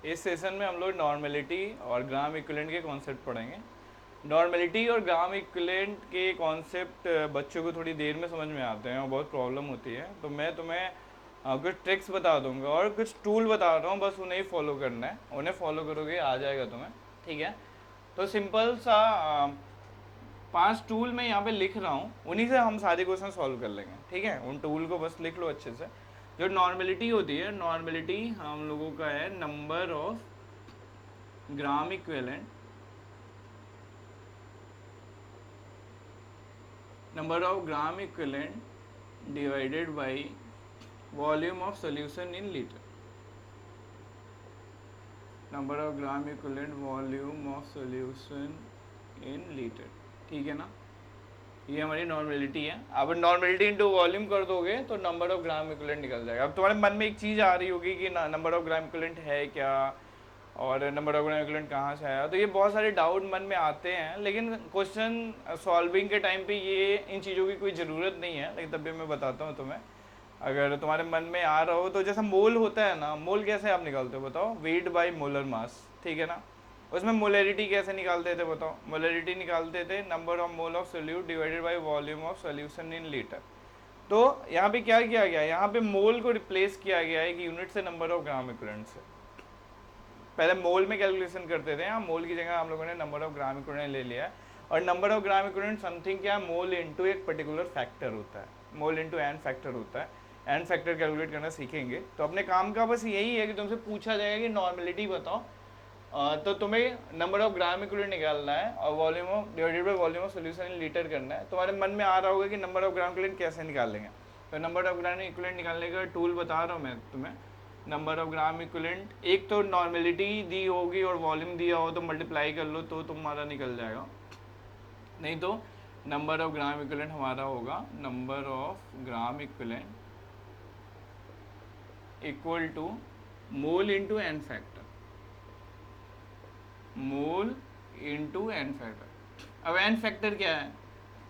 इस सेशन में हम लोग नॉर्मेलिटी और ग्राम इक्विवेलेंट के कॉन्सेप्ट पढ़ेंगे। नॉर्मेलिटी और ग्राम इक्विवेलेंट के कॉन्सेप्ट बच्चों को थोड़ी देर में समझ में आते हैं और बहुत प्रॉब्लम होती है, तो मैं तुम्हें कुछ ट्रिक्स बता दूंगा और कुछ टूल बता रहा हूँ, बस उन्हें ही फॉलो करना है। उन्हें फॉलो करोगे आ जाएगा तुम्हें, ठीक है। तो सिंपल सा 5 टूल मैं यहाँ पे लिख रहा हूँ, उन्हीं से हम सारे क्वेश्चन सॉल्व कर लेंगे, ठीक है। उन टूल को बस लिख लो अच्छे से। जो नॉर्मेलिटी होती है, नॉर्मेलिटी हम लोगों का है number of gram equivalent, number of gram equivalent divided by volume of solution in litre. Number of gram equivalent volume of solution in litre, ठीक है ना। ये हमारी नॉर्मेलिटी है। अब नॉर्मेलिटी इंटू वॉल्यूम कर दोगे तो नंबर ऑफ ग्राम इक्विवेलेंट निकल जाएगा। अब तुम्हारे मन में एक चीज़ आ रही होगी कि नंबर ऑफ ग्राम इक्विवेलेंट है क्या और नंबर ऑफ ग्राम इक्विवेलेंट कहाँ से आया, तो ये बहुत सारे डाउट मन में आते हैं, लेकिन क्वेश्चन सॉल्विंग के टाइम पे ये इन चीज़ों की कोई ज़रूरत नहीं है, लेकिन तब भी मैं बताता हूँ तुम्हें। अगर तुम्हारे मन में आ रहा हो तो जैसा मोल होता है ना, मोल कैसे आप निकालते हो बताओ, वेट बाय मोलर मास, ठीक है ना। उसमें मोलरिटी कैसे निकालते थे बताओ, मोलरिटी निकालते थे number of mole of solute divided by volume of solution in litre. तो यहाँ पे क्या किया गया है, यहाँ पे मोल को रिप्लेस किया गया है कि यूनिट से नंबर ऑफ ग्राम इक्विवेलेंट से। पहले मोल में कैलकुलेशन करते थे, यहाँ मोल की जगह हम लोगों ने नंबर ऑफ ग्राम इक्विवेलेंट ले लिया है। और number of gram equivalent something क्या, मोल इंटू एक पर्टिकुलर फैक्टर होता है, मोल इंटू एन फैक्टर होता है। एन फैक्टर कैलकुलेट करना सीखेंगे, तो अपने काम का बस यही है कि तुमसे पूछा जाएगा कि नॉर्मेलिटी बताओ, तो तुम्हें नंबर ऑफ ग्राम इक्विवेलेंट निकालना है और volume of divided by volume of solution in litre करना है। तुम्हारे मन में आ रहा होगा कि नंबर ऑफ ग्राम इक्विवेलेंट कैसे निकालेंगे, तो नंबर ऑफ ग्राम इक्विवेलेंट निकालने का टूल बता रहा हूँ मैं तुम्हें। नंबर ऑफ ग्राम इक्विवेलेंट, एक तो नॉर्मेलिटी दी होगी और वॉल्यूम दिया हो तो मल्टीप्लाई कर लो तो तुम्हारा निकल जाएगा, नहीं तो नंबर ऑफ ग्राम इक्विवेलेंट हमारा होगा number of gram equivalent equal to mole into n factor, mole into n factor. अब एन फैक्टर क्या है,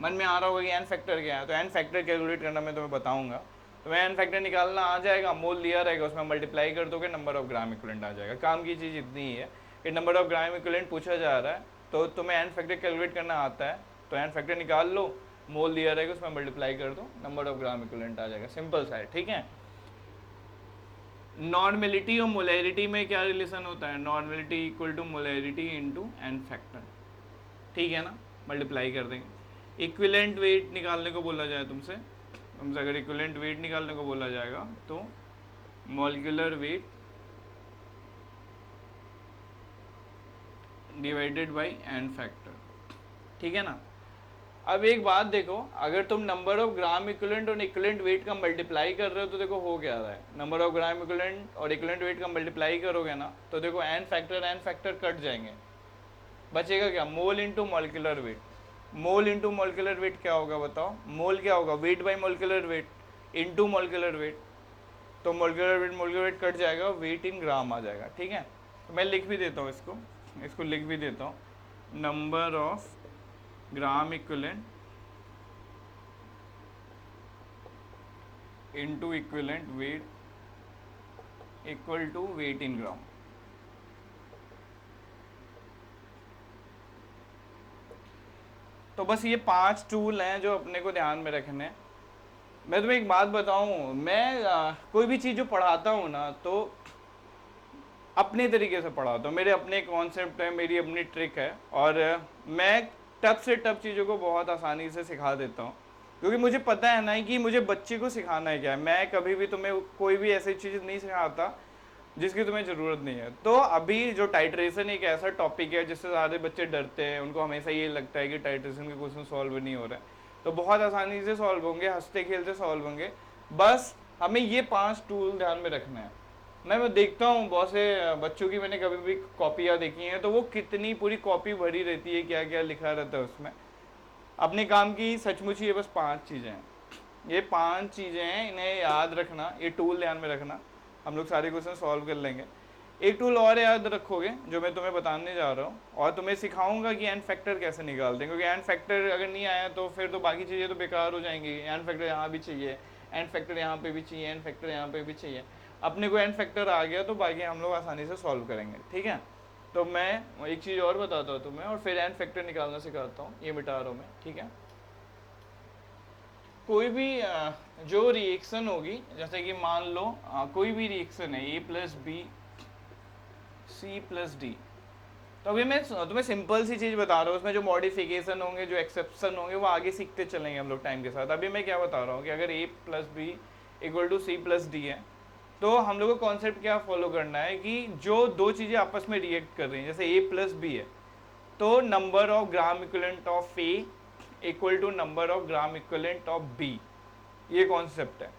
मन में आ रहा होगा कि एन फैक्टर क्या है, तो एन फैक्टर कैलकुलेट करना मैं तुम्हें बताऊंगा। तो मैं एन फैक्टर निकालना आ जाएगा, मोल दिया रहेगा, उसमें मल्टीप्लाई कर दोगे नंबर ऑफ ग्राम इक्विवेलेंट आ जाएगा। काम की चीज़ इतनी ही है कि नंबर ऑफ ग्राम इक्विवेलेंट पूछा जा रहा है, तो तुम्हें एन फैक्टर कैलकुलेट करना आता है, तो एन फैक्टर निकाल लो, मोल दिया रहेगा उसमें मल्टीप्लाई कर दो, नंबर ऑफ ग्राम इक्विवेलेंट आ जाएगा। सिंपल सा है, ठीक है। नॉर्मेलिटी और मोलैरिटी में क्या रिलेशन होता है, normality equal to molarity into n factor, ठीक है ना, मल्टीप्लाई कर देंगे। इक्विवेलेंट वेट निकालने को बोला जाए तुमसे अगर इक्विवेलेंट वेट निकालने को बोला जाएगा तो molecular weight divided by n factor, ठीक है ना। अब एक बात देखो, अगर तुम नंबर ऑफ ग्राम इक्विवेलेंट और इक्विवेलेंट वेट का मल्टीप्लाई कर रहे हो तो देखो हो क्या रहा है, नंबर ऑफ ग्राम इक्विवेलेंट और इक्विवेलेंट वेट का मल्टीप्लाई करोगे ना तो देखो एन फैक्टर कट जाएंगे, बचेगा क्या, mole into molecular weight. Mole into molecular weight क्या होगा बताओ, मोल क्या होगा, weight by molecular weight into molecular weight, तो मॉलिक्यूलर वेट कट जाएगा, वेट इन ग्राम आ जाएगा, ठीक है। तो मैं लिख भी देता हूँ इसको लिख भी देता हूँ, number of gram equivalent into equivalent weight equal to weight in gram. तो बस ये 5 टूल हैं जो अपने को ध्यान में रखने हैं। मैं तुम्हें एक बात बताऊं, मैं कोई भी चीज़ जो पढ़ाता हूँ ना तो अपने तरीके से पढ़ाता हूँ, मेरे अपने कॉन्सेप्ट है, मेरी अपनी ट्रिक है, और मैं टफ से टफ चीज़ों को बहुत आसानी से सिखा देता हूँ, क्योंकि मुझे पता है ना कि मुझे बच्चे को सिखाना है क्या है। मैं कभी भी तुम्हें कोई भी ऐसी चीज़ नहीं सिखाता जिसकी तुम्हें ज़रूरत नहीं है। तो अभी जो टाइट्रेशन एक ऐसा टॉपिक है जिससे सारे बच्चे डरते हैं, उनको हमेशा ये लगता है कि टाइट्रेशन के क्वेश्चन सॉल्व नहीं हो रहे हैं, तो बहुत आसानी से सॉल्व होंगे, हंसते खेलते सॉल्व होंगे। बस हमें ये 5 टूल ध्यान में रखना है। मैं देखता हूँ बहुत से बच्चों की, मैंने कभी भी कॉपियाँ देखी हैं तो वो कितनी पूरी कॉपी भरी रहती है, क्या क्या लिखा रहता है उसमें। अपने काम की सचमुच ये बस 5 चीज़ें हैं, ये 5 चीज़ें हैं, इन्हें याद रखना, ये टूल ध्यान में रखना, हम लोग सारे क्वेश्चन सॉल्व कर लेंगे। एक टूल और याद रखोगे जो मैं तुम्हें बताने जा रहा हूँ, और तुम्हें सिखाऊंगा कि एन फैक्टर कैसे निकालते हैं, क्योंकि एन फैक्टर अगर नहीं आया तो फिर तो बाकी चीज़ें तो बेकार हो जाएंगी। एन फैक्टर यहाँ भी चाहिए, एन फैक्टर यहाँ पे भी चाहिए, एन फैक्टर यहाँ पे भी चाहिए। अपने को एन फैक्टर आ गया तो बाकी हम लोग आसानी से सॉल्व करेंगे, ठीक है। तो मैं एक चीज़ और बताता हूँ तुम्हें और फिर एन फैक्टर निकालना सिखाता हूँ, ये मिटा रहा हूँ मैं, ठीक है। कोई भी जो रिएक्शन होगी, जैसे कि मान लो कोई भी रिएक्शन है A+B C+D, तो अभी मैं तुम्हें सिंपल सी चीज़ बता रहा हूँ, उसमें जो मॉडिफिकेशन होंगे, जो एक्सेप्शन होंगे, वो आगे सीखते चलेंगे हम लोग टाइम के साथ। अभी मैं क्या बता रहा हूँ कि अगर A+B = C+D है, तो हम लोग को कॉन्सेप्ट क्या फॉलो करना है कि जो दो चीज़ें आपस में रिएक्ट कर रही हैं, जैसे A+B है, तो number of gram equivalent of A = number of gram equivalent of B, ये कॉन्सेप्ट है।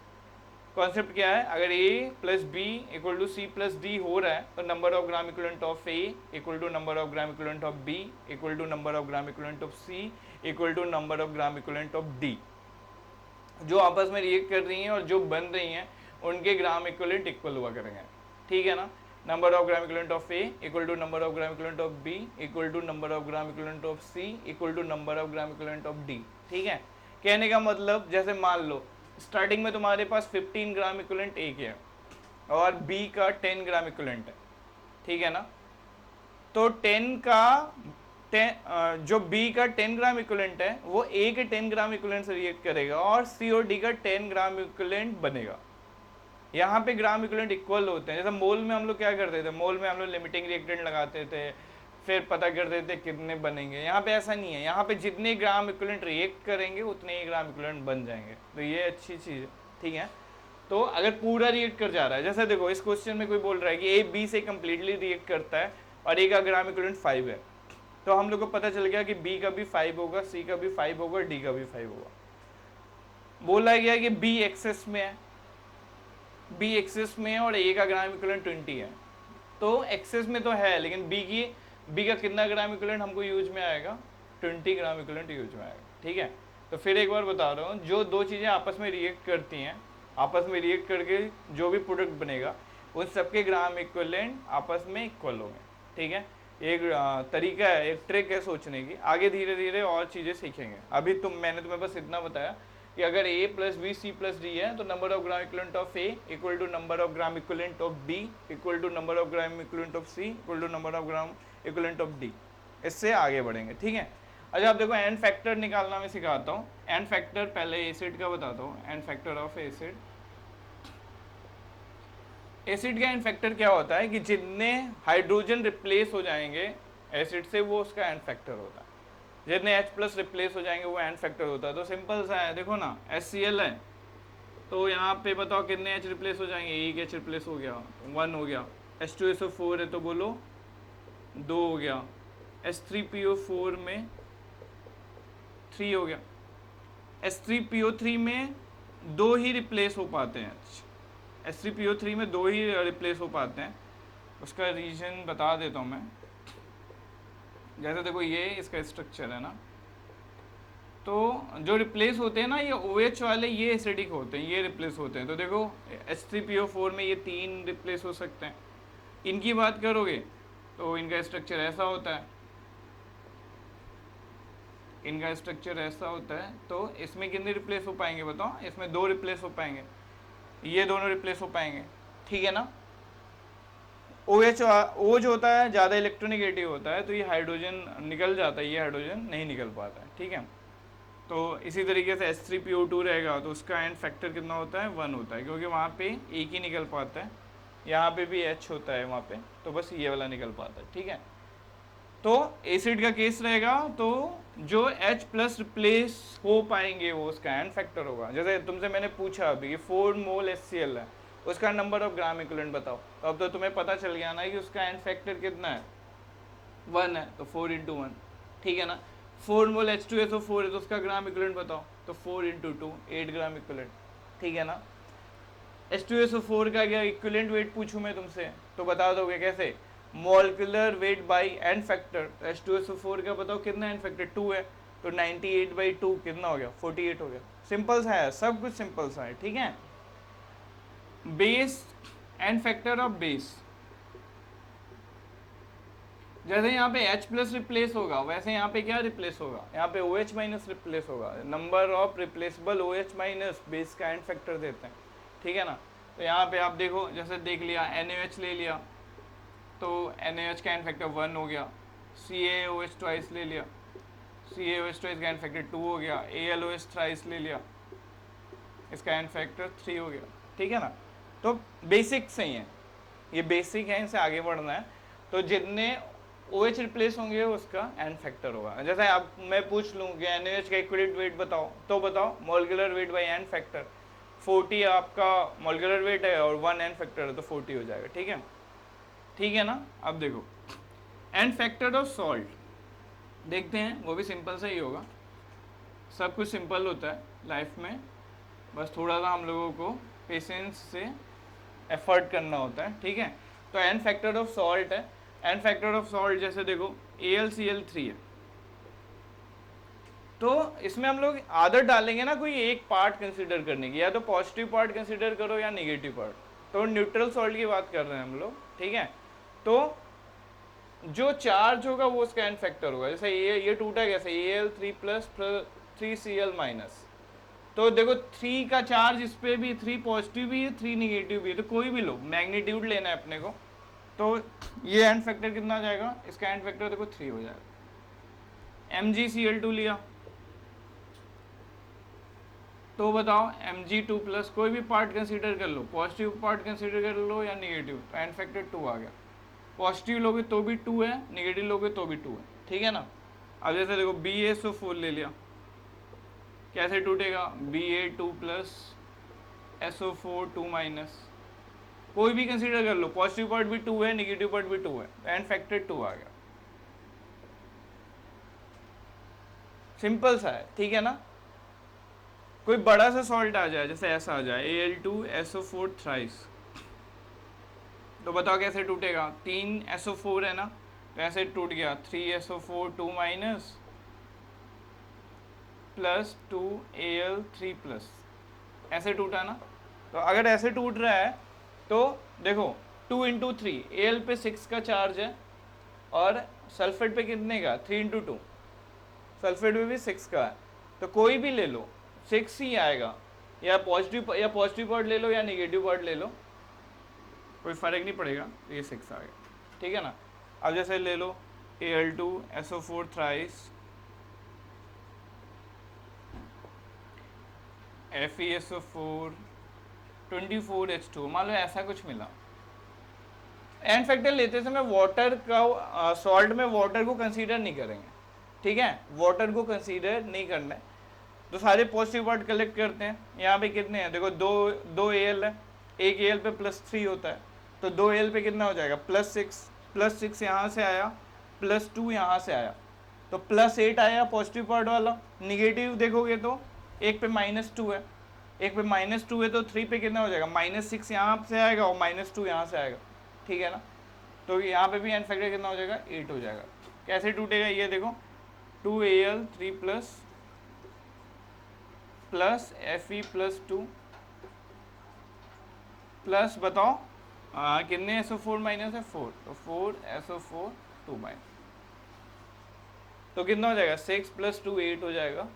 कॉन्सेप्ट क्या है, अगर A+B = C+D हो रहा है, तो number of gram equivalent of A = number of gram equivalent of B = number of gram equivalent of C = number of gram equivalent of D। जो आपस में रिएक्ट कर रही हैं और जो बन रही हैं, उनके ग्राम इक्विवेलेंट इक्वल हुआ करेंगे, ठीक है ना। Number of gram equivalent of A = number of gram equivalent of B = number of gram equivalent of C = number of gram equivalent of D, ठीक है। कहने का मतलब, जैसे मान लो स्टार्टिंग में तुम्हारे पास 15 ग्राम इक्विवेलेंट A के है और B का 10 ग्राम इक्विवेलेंट है, ठीक है ना। तो 10 का जो B का 10 ग्राम इक्विवेलेंट है, वो A के 10 ग्राम इक्विवेलेंट से रिएक्ट करेगा और C और D का 10 ग्राम इक्विवेलेंट बनेगा। यहाँ पे ग्राम इक्विवेलेंट इक्वल होते हैं। जैसे मोल में हम लोग क्या करते थे, मोल में हम लोग लिमिटिंग रिएक्टेंट लगाते थे, फिर पता करते थे कितने बनेंगे। यहाँ पे ऐसा नहीं है, यहाँ पे जितने ग्राम इक्विवेलेंट रिएक्ट करेंगे उतने ही ग्राम इक्विवेलेंट बन जाएंगे। तो ये अच्छी चीज़ है, ठीक है। तो अगर पूरा रिएक्ट कर जा रहा है, जैसे देखो इस क्वेश्चन में कोई बोल रहा है कि A B से कम्प्लीटली रिएक्ट करता है और A का ग्राम इक्विवेलेंट 5 है, तो हम लोग को पता चल गया कि B का भी 5 होगा, C का भी 5 होगा, D का भी 5 होगा। बोला गया कि B एक्सेस में है, B एक्सेस में है और A का ग्राम इक्विवेलेंट 20 है, तो एक्सेस में तो है, लेकिन B का कितना ग्राम इक्विवेलेंट हमको यूज में आएगा, 20 ग्राम इक्विवेलेंट यूज में आएगा, ठीक है। तो फिर एक बार बता रहा हूँ, जो दो चीज़ें आपस में रिएक्ट करती हैं, आपस में रिएक्ट करके जो भी प्रोडक्ट बनेगा, उन सबके ग्राम इक्विवेलेंट आपस में इक्वल होंगे, ठीक है। एक तरीका है, एक ट्रिक है सोचने की। आगे धीरे धीरे और चीज़ें सीखेंगे। अभी मैंने तुम्हें बस इतना बताया कि अगर A+B C+D है, तो number of gram equivalent of A = number of gram equivalent of B = number of gram equivalent of C = number of gram equivalent of D। इससे आगे बढ़ेंगे, ठीक है। अच्छा, आप देखो एन फैक्टर निकालना मैं सिखाता हूँ। एन फैक्टर पहले एसिड का बताता हूँ। N factor of acid, acid का एन फैक्टर क्या होता है कि जितने हाइड्रोजन रिप्लेस हो जाएंगे एसिड से, वो उसका एन फैक्टर होता है। जितने H+ रिप्लेस हो जाएंगे वो एन फैक्टर होता है। तो सिंपल सा है, देखो ना, HCl है, तो यहाँ पे बताओ कितने H रिप्लेस हो जाएंगे। एक H रिप्लेस हो गया, 1 हो गया। H2SO4 है तो बोलो 2 हो गया। H3PO4 में 3 हो गया। H3PO3 में 2 ही रिप्लेस हो पाते हैं। H3PO3 में 2 ही रिप्लेस हो पाते हैं। उसका रीजन बता देता हूँ मैं। जैसे देखो ये इसका स्ट्रक्चर है ना, तो जो रिप्लेस होते हैं ना, ये OH वाले ये एसिडिक होते हैं, ये रिप्लेस होते हैं। तो देखो H3PO4 में ये 3 रिप्लेस हो सकते हैं। इनकी बात करोगे तो इनका स्ट्रक्चर ऐसा होता है, इनका स्ट्रक्चर ऐसा होता है। तो इसमें कितने रिप्लेस हो पाएंगे बताओ? इसमें 2 रिप्लेस हो पाएंगे, ये दोनों रिप्लेस हो पाएंगे, ठीक है ना। O जो होता है ज़्यादा इलेक्ट्रोनेगेटिव होता है, तो ये हाइड्रोजन निकल जाता है, ये हाइड्रोजन नहीं निकल पाता है, ठीक है। तो इसी तरीके से H3PO2 रहेगा, तो उसका एन फैक्टर कितना होता है? 1 होता है, क्योंकि वहाँ पे एक ही निकल पाता है। यहाँ पे भी H होता है वहाँ पे, तो बस ये वाला निकल पाता है, ठीक है। तो एसिड का केस रहेगा, तो जो H+ रिप्लेस हो पाएंगे वो उसका एन फैक्टर होगा। जैसे तुमसे मैंने पूछा अभी कि 4 मोल HCl है, उसका नंबर ऑफ ग्राम इक्विवेलेंट बताओ। तो अब तो तुम्हें पता चल गया ना कि उसका एन फैक्टर कितना है, 1 है, तो 4 × 1, ठीक है ना। 4 मोल H2SO4 है, तो उसका ग्राम इक्विवेलेंट बताओ, तो 4 × 2 8 ग्राम इक्विवेलेंट, ठीक है ना। H2SO4 का क्या इक्विवेलेंट वेट पूछूं मैं तुमसे, तो बता दोगे कैसे? Molecular weight by n factor. H2SO4 का बताओ कितना एन फैक्टर? 2 है, तो 98/2 कितना हो गया? 48 हो गया। सिंपल सा है, सब कुछ सिंपल सा है, ठीक है। Base, n factor of base, जैसे यहाँ पे H+ रिप्लेस होगा, वैसे यहाँ पे क्या रिप्लेस होगा? यहाँ पे OH- रिप्लेस होगा। Number of replaceable OH- base का एन फैक्टर देते हैं, ठीक है ना। तो यहाँ पे आप देखो, जैसे देख लिया NaOH ले लिया तो NaOH का एन फैक्टर 1 हो गया, CaOH ट्वाइस ले लिया, CaOH ट्वाइस का एन फैक्टर 2 हो गया, AlOH थ्राइस ले लिया, इसका एन फैक्टर 3 हो गया। ठीक है ना, तो बेसिक सही है, ये बेसिक है, इनसे आगे बढ़ना है। तो जितने OH रिप्लेस होंगे उसका एन फैक्टर होगा। जैसे आप मैं पूछ लूँ कि NaOH का इक्विवेलेंट वेट बताओ, तो बताओ molecular weight by n factor, 40 आपका मॉलिक्यूलर वेट है और 1 एन फैक्टर है तो 40 हो जाएगा। ठीक है, ठीक है ना। अब देखो एन फैक्टर ऑफ सॉल्ट देखते हैं, वो भी सिंपल सा ही होगा, सब कुछ सिंपल होता है लाइफ में, बस थोड़ा सा हम लोगों को पेशेंस से एफर्ट करना होता है। ठीक है, तो एन फैक्टर ऑफ सॉल्ट है, एन फैक्टर ऑफ सॉल्ट जैसे देखो AlCl3 है, तो इसमें हम लोग आदत डालेंगे ना कोई एक पार्ट कंसीडर करने की, या तो पॉजिटिव पार्ट कंसीडर करो या नेगेटिव पार्ट। तो न्यूट्रल सॉल्ट की बात कर रहे हैं हम लोग। ठीक है, तो जो चार्ज होगा वो उसका एन फैक्टर होगा। जैसे ये टूटा कैसे, Al3 प्लस 3Cl माइनस, तो देखो 3 का चार्ज इस पर भी, 3 पॉजिटिव भी है 3 निगेटिव भी है, तो कोई भी लो, मैग्नीट्यूड लेना है अपने को, तो ये एन फैक्टर कितना आ जाएगा, इसका एन फैक्टर देखो 3 हो जाएगा। MgCl2 लिया तो बताओ Mg2 प्लस, कोई भी पार्ट कंसीडर कर लो, पॉजिटिव पार्ट कंसीडर कर लो या निगेटिव, तो एन फैक्टर 2 आ गया। पॉजिटिव लोगे तो भी 2 है, निगेटिव लोगे तो भी 2 है। ठीक है ना। अब जैसे देखो BaSO4 ले लिया, कैसे टूटेगा, Ba2 प्लस SO4 2 माइनस, कोई भी कंसीडर कर लो, पॉजिटिव पार्ट भी 2 है, निगेटिव पार्ट भी 2 है, तो एन फैक्टर 2 आ गया। सिंपल सा है। ठीक है ना। कोई बड़ा सा सॉल्ट आ जाए, जैसे ऐसा आ जाए Al2SO4 थ्राइस, तो बताओ कैसे टूटेगा, 3 SO4 है ना, तो ऐसे टूट गया 3SO4 2 minus plus 2Al3 plus, ऐसे टूटा ना। तो अगर ऐसे टूट रहा है तो देखो 2 इंटू 3, Al पे 6 का चार्ज है और सल्फेट पे कितने का, 3 इंटू 2, सल्फेट पे भी 6 का है, तो कोई भी ले लो 6 ही आएगा, या पॉजिटिव पार्ट ले लो या निगेटिव पार्ट ले लो, कोई फर्क नहीं पड़ेगा, तो ये 6 आ गया। ठीक है ना। अब जैसे ले लो Al2SO4 थ्राइस, FeSO4 24H2, मान लो ऐसा कुछ मिला। एन फैक्टर लेते समय वाटर का, सॉल्ट में वाटर को कंसीडर नहीं करेंगे। ठीक है, वाटर को कंसीडर नहीं करना है, तो सारे पॉजिटिव पार्ट कलेक्ट करते हैं। यहाँ पे कितने हैं देखो, दो Al है, एक Al पे +3 होता है, तो 2 Al पे कितना हो जाएगा, +6 यहाँ से आया, +2 यहाँ से आया, तो +8 आया पॉजिटिव पार्ट वाला। निगेटिव देखोगे तो एक पे -2 है, एक पे -2 है, तो 3 पे कितना हो जाएगा, -6 यहाँ से आएगा और -2 यहाँ से आएगा। ठीक है ना, तो यहाँ पे भी एन फैक्टर कितना हो जाएगा, 8 हो जाएगा। कैसे टूटेगा ये देखो, 2Al3 plus Fe plus 2 plus बताओ कितने SO4 माइनस है, 4, तो 4SO4 2 माइनस, तो कितना हो जाएगा, 6 + 2 8 हो जाएगा।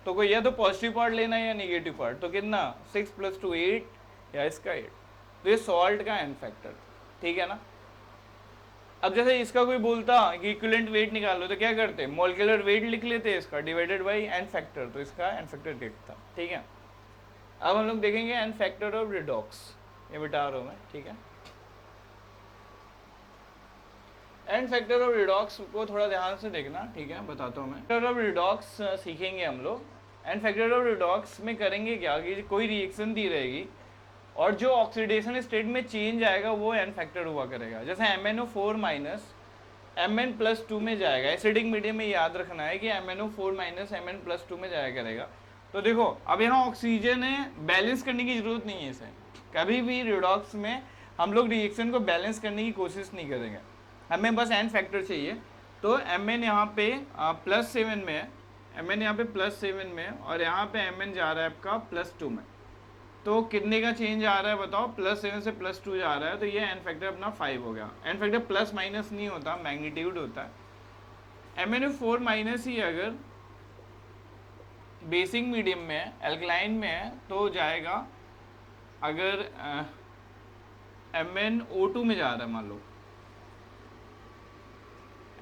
तो कोई या तो पॉजिटिव पार्ट लेना है या निगेटिव पार्ट, तो कितना 6 + 2 8 या इसका 8, तो ये सॉल्ट का एन फैक्टर। ठीक है ना। अब जैसे इसका कोई बोलता कि इक्विवेलेंट वेट निकालो, तो क्या करते, मॉलिक्यूलर वेट लिख लेते इसका डिवाइडेड बाई एन फैक्टर, तो इसका एन फैक्टर 8 था। ठीक है, अब हम लोग देखेंगे एन फैक्टर ऑफ रिडॉक्स, ये बता रहा हूँ मैं। ठीक है, एन फैक्टर ऑफ रिडॉक्स को थोड़ा ध्यान से देखना। ठीक है, बताता हूँ मैं। फैक्टर ऑफ रिडॉक्स सीखेंगे हम लोग। एन फैक्टर ऑफ रिडॉक्स में करेंगे क्या कि कोई रिएक्शन दी रहेगी और जो ऑक्सीडेशन स्टेट में चेंज आएगा वो एन फैक्टर हुआ करेगा। जैसे MnO4 माइनस Mn+2 में जाएगा, एसिडिक मीडियम में याद रखना है कि MnO4 माइनस Mn+2 में जाया करेगा। तो देखो अब यहाँ ऑक्सीजन है, बैलेंस करने की जरूरत नहीं है इसे, कभी भी रिडॉक्स में हम लोग रिएक्शन को बैलेंस करने की कोशिश नहीं करेंगे, हमें बस एन फैक्टर चाहिए। तो Mn यहाँ पे +7 में है, Mn यहाँ पे +7 में है और यहाँ पे Mn जा रहा है आपका +2 में, तो कितने का चेंज आ रहा है बताओ, +7 से +2 जा रहा है, तो ये एन फैक्टर अपना 5 हो गया। एन फैक्टर प्लस माइनस नहीं होता, मैग्नीट्यूड होता है। MnO4 माइनस ही अगर बेसिक मीडियम में है, एल्कलाइन में है, तो जाएगा, अगर MnO2 में जा रहा है, मान लो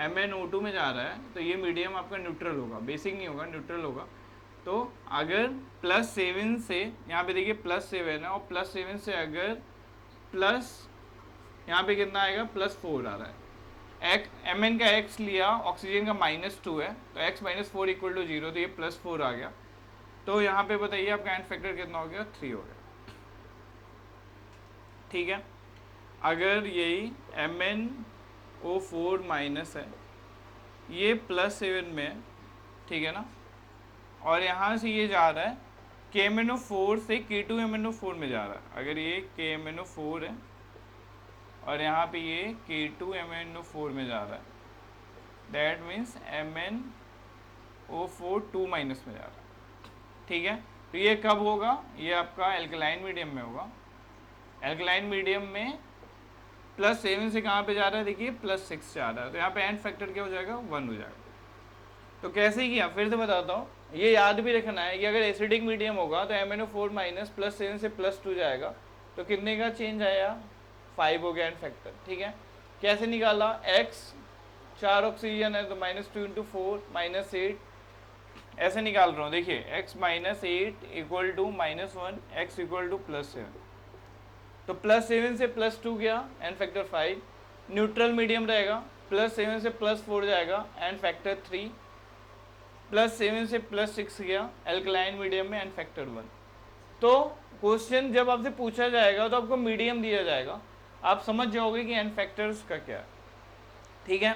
MnO2 में जा रहा है, तो ये मीडियम आपका न्यूट्रल होगा, बेसिक नहीं होगा, न्यूट्रल होगा। तो अगर +7 से, यहाँ पे देखिए +7 है और +7 से अगर प्लस, यहाँ पे कितना आएगा, +4 आ रहा है। Mn का x लिया, ऑक्सीजन का -2 है, तो x - 4 = 0, तो ये +4 आ गया। तो यहाँ पे बताइए आपका एंड फैक्टर कितना हो गया, 3 हो गया। ठीक है, अगर यही MnO4- है, ये +7 में है, ठीक है ना, और यहाँ से ये जा रहा है KMnO4 से K2MnO4 में जा रहा है। अगर ये KMnO4 है और यहाँ पे ये K2MnO4 में जा रहा है, दैट मीन्स MnO4 2- में जा रहा है। ठीक है, तो ये कब होगा, ये आपका एल्कलाइन मीडियम में होगा। एल्कलाइन मीडियम में +7 से कहाँ पे जा रहा है, देखिए +6 जा रहा है, तो यहाँ पे एंड फैक्टर क्या हो जाएगा, 1 हो जाएगा। तो कैसे किया, फिर से बताता हूँ, ये याद भी रखना है कि अगर एसिडिक मीडियम होगा तो MnO4- +7 से +2 जाएगा, तो कितने का चेंज आया, 5 हो गया एंड फैक्टर। ठीक है, कैसे निकाला, x 4 ऑक्सीजन है तो -2 × 4 -8, ऐसे निकाल रहा हूँ। देखिए x - 8 = -1, x = +7, तो +7 से +2 गया, एंड फैक्टर 5। न्यूट्रल मीडियम रहेगा, +7 से +4 जाएगा, एंड फैक्टर 3। +7 से +6 गया, एल्कलाइन मीडियम में, एंड फैक्टर 1। तो क्वेश्चन जब आपसे पूछा जाएगा तो आपको मीडियम दिया जाएगा, आप समझ जाओगे कि एंड फैक्टर्स का क्या है। ठीक है,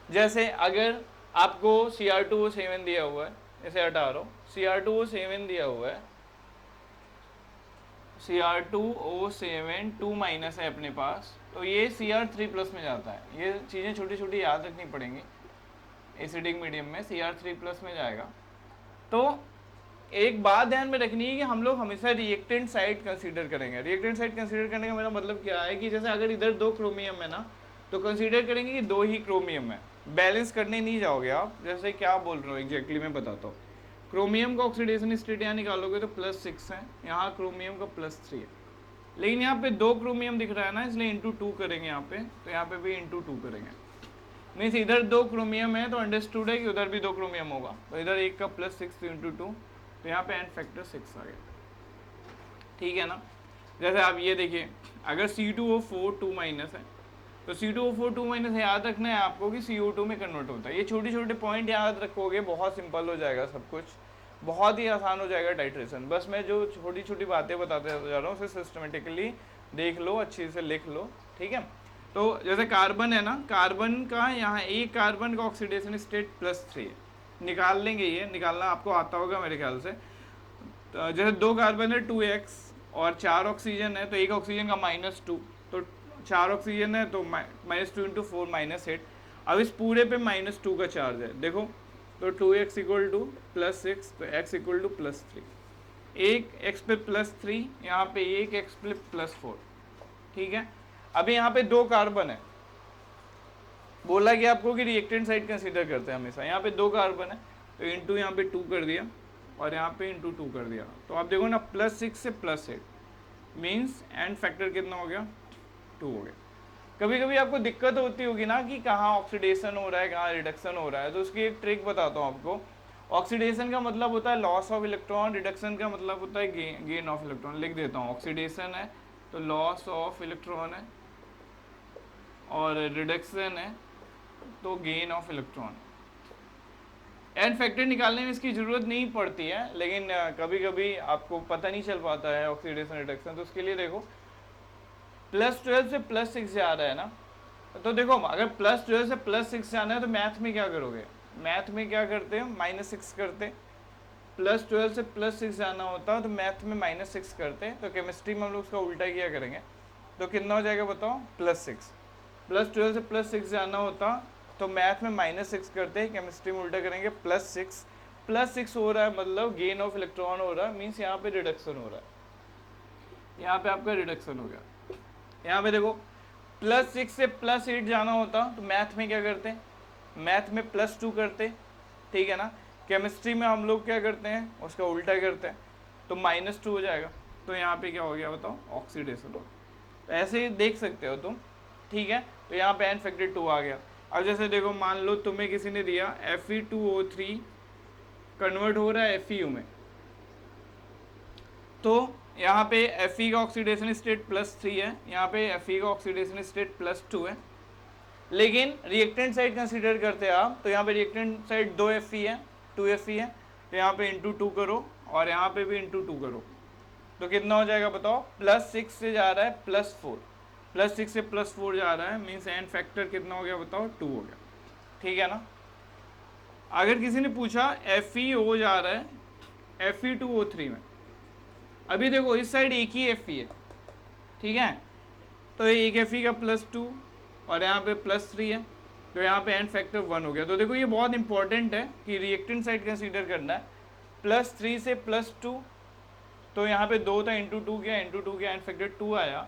जैसे अगर आपको Cr2O7 दिया हुआ है, इसे हटा रहा हूँ, Cr2O7 दिया हुआ है, Cr2O7 2- है अपने पास, तो ये Cr3+ में जाता है। ये चीज़ें छोटी छोटी याद रखनी पड़ेंगी। एसिडिक मीडियम में Cr3+ में जाएगा। तो एक बात ध्यान में रखनी है कि हम लोग हमेशा रिएक्टेंट साइड कंसीडर करेंगे। रिएक्टेंट साइड कंसीडर करने का मेरा मतलब क्या है कि जैसे अगर इधर 2 क्रोमियम है ना, तो कंसीडर करेंगे कि 2 ही क्रोमियम है, बैलेंस करने नहीं जाओगे आप। जैसे क्या बोल रहा हूँ एग्जैक्टली मैं बताता हूँ। क्रोमियम का ऑक्सीडेशन स्टेट यहाँ निकालोगे तो +6 है, यहाँ क्रोमियम का +3 है, लेकिन यहाँ पे 2 क्रोमियम दिख रहा है ना, इसलिए इंटू 2 करेंगे यहाँ पे, तो यहाँ पे भी इंटू 2 करेंगे। मीन्स इधर 2 क्रोमियम है तो अंडरस्टूड है कि उधर भी 2 क्रोमियम होगा, तो इधर एक का +6 इंटू 2, तो यहाँ पे एंड फैक्टर 6 आ गया। ठीक है ना, जैसे आप ये देखिए, अगर C2O4 2- है, तो C2O4 2- है, याद रखना है आपको कि CO2 में कन्वर्ट होता है। ये छोटे छोटे पॉइंट याद रखोगे, बहुत सिंपल हो जाएगा सब कुछ, बहुत ही आसान हो जाएगा टाइट्रेशन। बस मैं जो छोटी छोटी बातें बताते जा रहा हूँ उसे सिस्टमेटिकली देख लो, अच्छे से लिख लो। ठीक है, तो जैसे कार्बन है ना, कार्बन का यहाँ एक कार्बन का ऑक्सीडेशन स्टेट +3 है, निकाल लेंगे, ये निकालना आपको आता होगा मेरे ख्याल से। तो जैसे 2 कार्बन है 2x और 4 ऑक्सीजन है, तो एक ऑक्सीजन का -2, तो 4 ऑक्सीजन है तो -2 × 4 -8। अब इस पूरे पे -2 का चार्ज है, देखो, तो 2x = +6, तो x = +3, एक x पे +3, यहाँ पे एक x पे +4। ठीक है, अभी यहाँ पे 2 कार्बन है, बोला कि आपको कि रिएक्टेंट साइड कंसीडर करते हैं हमेशा। यहाँ पे 2 कार्बन है, तो इंटू यहाँ पे 2 कर दिया और यहाँ पे इंटू 2 कर दिया, तो आप देखो ना +6 से +8, मीन्स एंड फैक्टर कितना हो गया, 2 हो गया। कभी कभी आपको दिक्कत होती होगी ना कि कहाँ ऑक्सीडेशन हो रहा है, कहाँ रिडक्शन हो रहा है, तो उसकी एक ट्रिक बताता हूँ आपको। ऑक्सीडेशन का मतलब होता है लॉस ऑफ इलेक्ट्रॉन, रिडक्शन का मतलब होता है गेन ऑफ इलेक्ट्रॉन। लिख देता हूँ, ऑक्सीडेशन है तो लॉस ऑफ इलेक्ट्रॉन है, और रिडक्शन है तो gain of electron. And factor निकालने में इसकी ज़रूरत नहीं पड़ती है, लेकिन कभी कभी आपको पता नहीं चल पाता है ऑक्सीडेशन रिडक्शन, तो उसके लिए देखो +12 से +6 जा रहा है ना, तो देखो अगर +12 से +6 जाना है तो मैथ में क्या करोगे, मैथ में क्या करते हैं, -6 करते। +12 से +6 जाना होता तो मैथ में -6 करते, तो केमिस्ट्री में हम लोग उसका उल्टा किया करेंगे, तो कितना हो जाएगा बताओ, +6। +12 से +6 जाना होता तो मैथ में -6 करते हैं, केमिस्ट्री में उल्टा करेंगे, +6। +6 हो रहा है मतलब गेन ऑफ इलेक्ट्रॉन हो रहा है, मीन्स यहाँ पे रिडक्शन हो रहा है, यहाँ पे आपका रिडक्शन हो गया। यहाँ पे देखो +6 से +8 जाना होता तो मैथ में क्या करते हैं, मैथ में +2 करते। ठीक है ना, केमिस्ट्री में हम लोग क्या करते हैं, उसका उल्टा करते हैं, तो -2 हो जाएगा। तो यहाँ पे क्या हो गया बताओ, ऑक्सीडेशन हो। ऐसे ही देख सकते हो तुम, ठीक है। तो यहाँ पे n फैक्टर 2 आ गया। अब जैसे देखो, मान लो तुम्हें किसी ने दिया Fe2O3 कन्वर्ट हो रहा है FeU में, तो यहाँ पे Fe का ऑक्सीडेशन स्टेट +3 है, यहाँ पे Fe का ऑक्सीडेशन स्टेट +2 है। लेकिन रिएक्टेंट साइड कंसीडर करते हैं आप, तो यहाँ पे रिएक्टेंट साइड 2 Fe है, 2 Fe है, तो यहाँ पे इंटू 2 करो और यहाँ पे भी इंटू 2 करो, तो कितना हो जाएगा बताओ। +6 से जा रहा है +4, +6 से +4 जा रहा है, मीन्स n फैक्टर कितना हो गया बताओ, 2 हो गया, ठीक है ना। अगर किसी ने पूछा FeO जा रहा है Fe2O3 में, अभी देखो इस साइड एक ही Fe है, ठीक है, तो एक Fe का +2 और यहाँ पे +3 है, तो यहाँ पे n फैक्टर 1 हो गया। तो देखो ये बहुत इंपॉर्टेंट है कि रिएक्टेंट साइड कंसीडर करना है। +3 से +2, तो यहाँ पे 2 था, इंटू 2 किया, इंटू 2 किया, n फैक्टर 2 आया।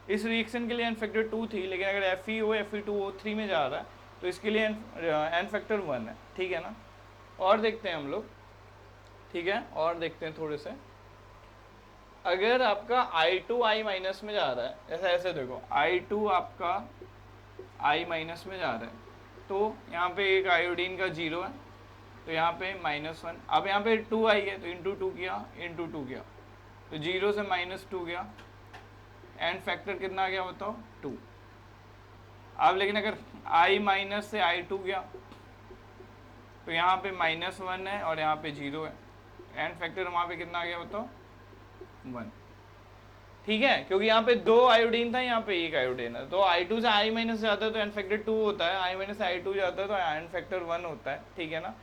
इस रिएक्शन के लिए n फैक्टर 2 थी, लेकिन अगर FeO Fe2O3 में जा रहा है तो इसके लिए n फैक्टर 1 है, ठीक है ना। और देखते हैं हम लोग, ठीक है, और देखते हैं थोड़े से। अगर आपका I2 I माइनस में जा रहा है, ऐसा ऐसे देखो, I2 आपका I माइनस में जा रहा है, तो यहाँ पे एक आयोडीन का 0 है, तो यहाँ पे -1। अब यहाँ पे 2 आई है, तो इंटू 2 किया, इंटू 2 किया, तो 0 से -2 गया, एंड फैक्टर कितना आ गया बताओ, 2। अब लेकिन अगर I माइनस से I2 गया, तो यहाँ पे -1 है और यहाँ पे 0 है, एंड फैक्टर वहाँ पे कितना आ गया बताओ, 1, ठीक है, क्योंकि यहाँ पे 2 आयोडीन था, यहाँ पे 1 आयोडीन है। तो I2 से I माइनस जाता है तो n फैक्टर 2 होता है, I माइनस से I2 जाता है तो n फैक्टर 1 होता है, ठीक है ना।